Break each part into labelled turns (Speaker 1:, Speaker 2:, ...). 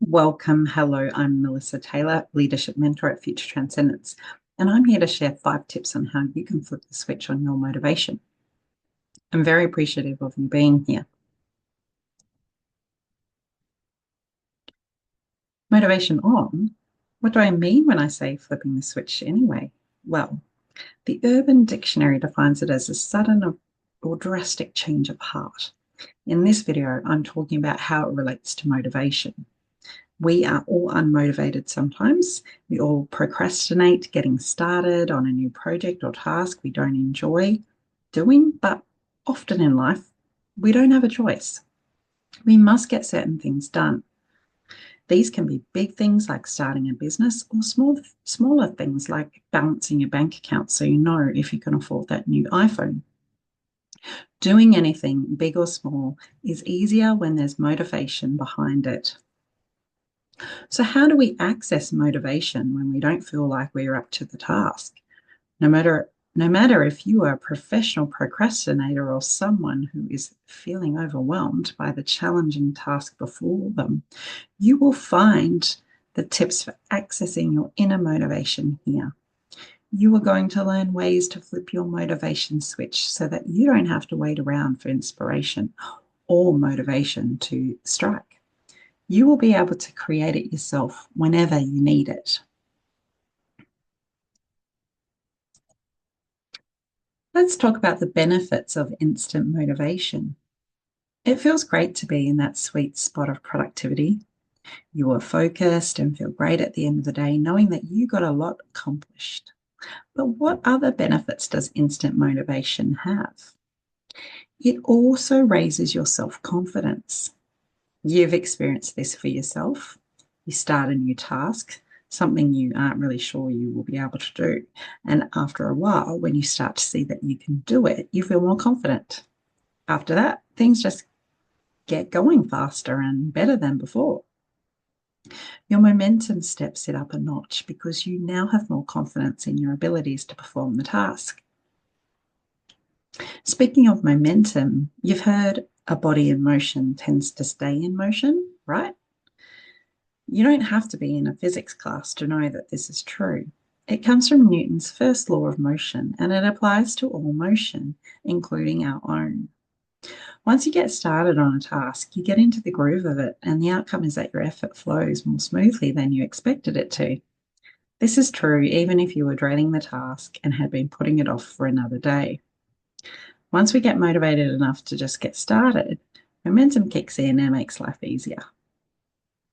Speaker 1: Welcome. Hello, I'm Melissa Taylor, Leadership Mentor at Future Transcendence, and I'm here to share 5 tips on how you can flip the switch on your motivation. I'm very appreciative of you being here. Motivation on? What do I mean when I say flipping the switch anyway? Well, the Urban Dictionary defines it as a sudden or drastic change of heart. In this video, I'm talking about how it relates to motivation. We are all unmotivated sometimes. We all procrastinate getting started on a new project or task we don't enjoy doing, but often in life, we don't have a choice. We must get certain things done. These can be big things like starting a business or smaller things like balancing your bank account so you know if you can afford that new iPhone. Doing anything, big or small, is easier when there's motivation behind it. So, how do we access motivation when we don't feel like we're up to the task? No matter if you are a professional procrastinator or someone who is feeling overwhelmed by the challenging task before them, you will find the tips for accessing your inner motivation here. You are going to learn ways to flip your motivation switch so that you don't have to wait around for inspiration or motivation to strike. You will be able to create it yourself whenever you need it. Let's talk about the benefits of instant motivation. It feels great to be in that sweet spot of productivity. You are focused and feel great at the end of the day, knowing that you got a lot accomplished. But what other benefits does instant motivation have? It also raises your self-confidence. You've experienced this for yourself. You start a new task, something you aren't really sure you will be able to do. And after a while, when you start to see that you can do it, you feel more confident. After that, things just get going faster and better than before. Your momentum steps it up a notch because you now have more confidence in your abilities to perform the task. Speaking of momentum, you've heard a body in motion tends to stay in motion, right? You don't have to be in a physics class to know that this is true. It comes from Newton's first law of motion, and it applies to all motion, including our own. Once you get started on a task, you get into the groove of it, and the outcome is that your effort flows more smoothly than you expected it to. This is true even if you were dreading the task and had been putting it off for another day. Once we get motivated enough to just get started, momentum kicks in and makes life easier.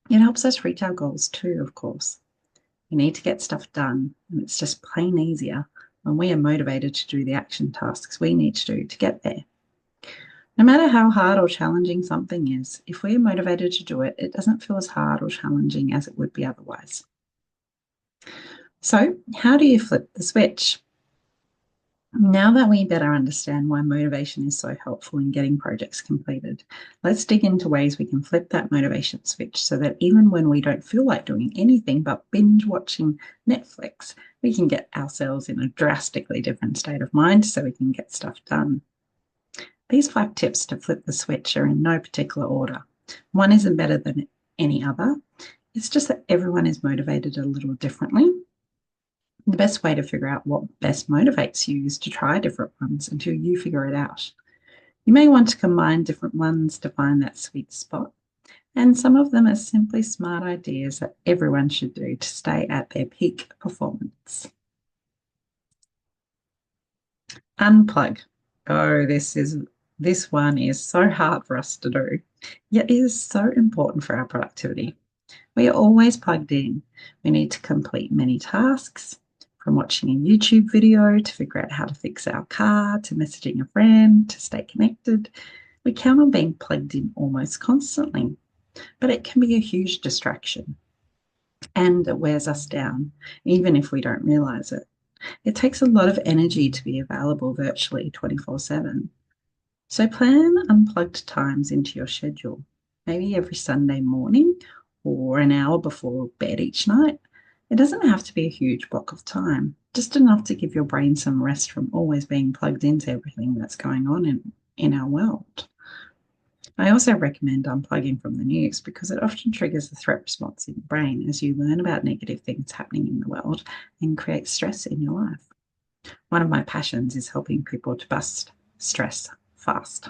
Speaker 1: It helps us reach our goals too, of course. We need to get stuff done, and it's just plain easier when we are motivated to do the action tasks we need to do to get there. No matter how hard or challenging something is, if we are motivated to do it, it doesn't feel as hard or challenging as it would be otherwise. So, how do you flip the switch? Now that we better understand why motivation is so helpful in getting projects completed, let's dig into ways we can flip that motivation switch so that even when we don't feel like doing anything but binge watching Netflix, we can get ourselves in a drastically different state of mind so we can get stuff done. These 5 tips to flip the switch are in no particular order. One isn't better than any other. It's just that everyone is motivated a little differently. The best way to figure out what best motivates you is to try different ones until you figure it out. You may want to combine different ones to find that sweet spot, and some of them are simply smart ideas that everyone should do to stay at their peak performance. Unplug. Oh, this one is so hard for us to do, yet it is so important for our productivity. We are always plugged in. We need to complete many tasks, from watching a YouTube video to figure out how to fix our car, to messaging a friend, to stay connected. We count on being plugged in almost constantly, but it can be a huge distraction and it wears us down, even if we don't realize it. It takes a lot of energy to be available virtually 24/7. So plan unplugged times into your schedule, maybe every Sunday morning or an hour before bed each night. It doesn't have to be a huge block of time, just enough to give your brain some rest from always being plugged into everything that's going on in our world. I also recommend unplugging from the news because it often triggers a threat response in your brain as you learn about negative things happening in the world and creates stress in your life. One of my passions is helping people to bust stress fast.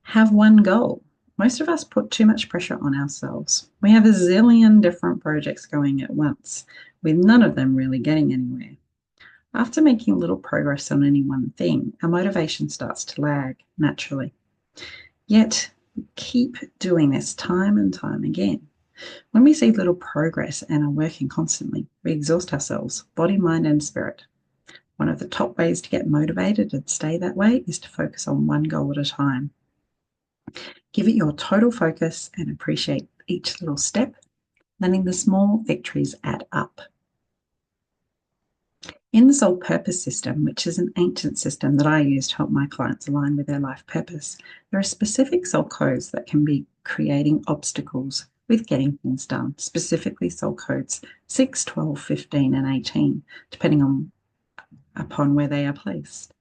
Speaker 1: Have one goal. Most of us put too much pressure on ourselves. We have a zillion different projects going at once, with none of them really getting anywhere. After making little progress on any one thing, our motivation starts to lag naturally. Yet, we keep doing this time and time again. When we see little progress and are working constantly, we exhaust ourselves, body, mind, and spirit. One of the top ways to get motivated and stay that way is to focus on one goal at a time. Give it your total focus and appreciate each little step, letting the small victories add up. In the Soul Purpose System, which is an ancient system that I use to help my clients align with their life purpose, there are specific soul codes that can be creating obstacles with getting things done, specifically soul codes 6, 12, 15, and 18, depending upon where they are placed.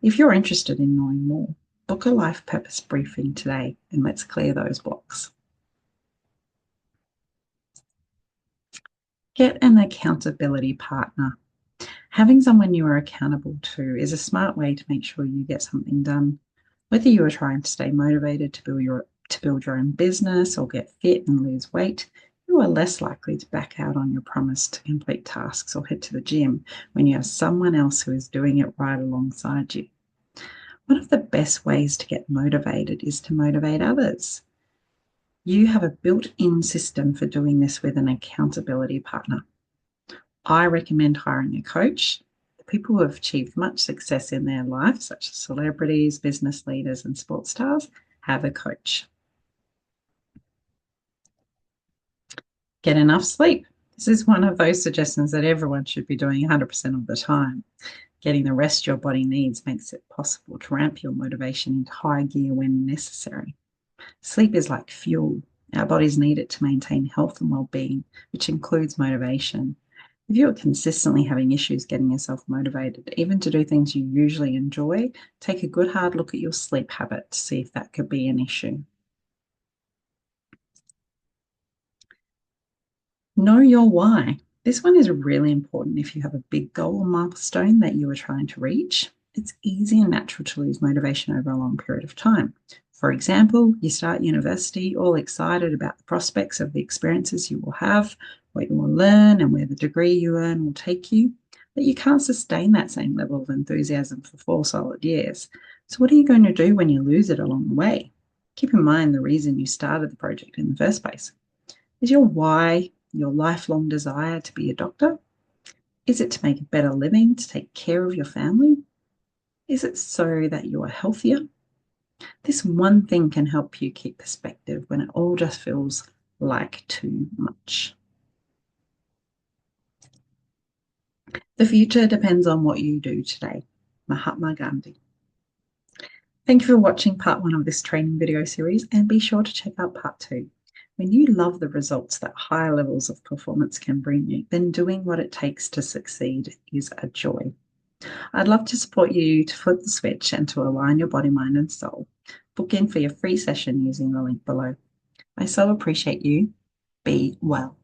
Speaker 1: If you're interested in knowing more, book a life purpose briefing today and let's clear those blocks. Get an accountability partner. Having someone you are accountable to is a smart way to make sure you get something done. Whether you are trying to stay motivated to build your own business or get fit and lose weight, you are less likely to back out on your promise to complete tasks or head to the gym when you have someone else who is doing it right alongside you. One of the best ways to get motivated is to motivate others. You have a built-in system for doing this with an accountability partner. I recommend hiring a coach. The people who have achieved much success in their life, such as celebrities, business leaders, and sports stars, have a coach. Get enough sleep. This is one of those suggestions that everyone should be doing 100% of the time. Getting the rest your body needs makes it possible to ramp your motivation into high gear when necessary. Sleep is like fuel. Our bodies need it to maintain health and well-being, which includes motivation. If you are consistently having issues getting yourself motivated, even to do things you usually enjoy, take a good hard look at your sleep habit to see if that could be an issue. Know your why. This one is really important if you have a big goal or milestone that you are trying to reach. It's easy and natural to lose motivation over a long period of time. For example, you start university all excited about the prospects of the experiences you will have, what you will learn, and where the degree you earn will take you, but you can't sustain that same level of enthusiasm for 4 solid years. So what are you going to do when you lose it along the way? Keep in mind the reason you started the project in the first place. Is your why your lifelong desire to be a doctor? Is it to make a better living, to take care of your family? Is it so that you are healthier? This one thing can help you keep perspective when it all just feels like too much. The future depends on what you do today. Mahatma Gandhi. Thank you for watching part 1 of this training video series, and be sure to check out part 2. When you love the results that higher levels of performance can bring you, then doing what it takes to succeed is a joy. I'd love to support you to flip the switch and to align your body, mind, and soul. Book in for your free session using the link below. I so appreciate you. Be well.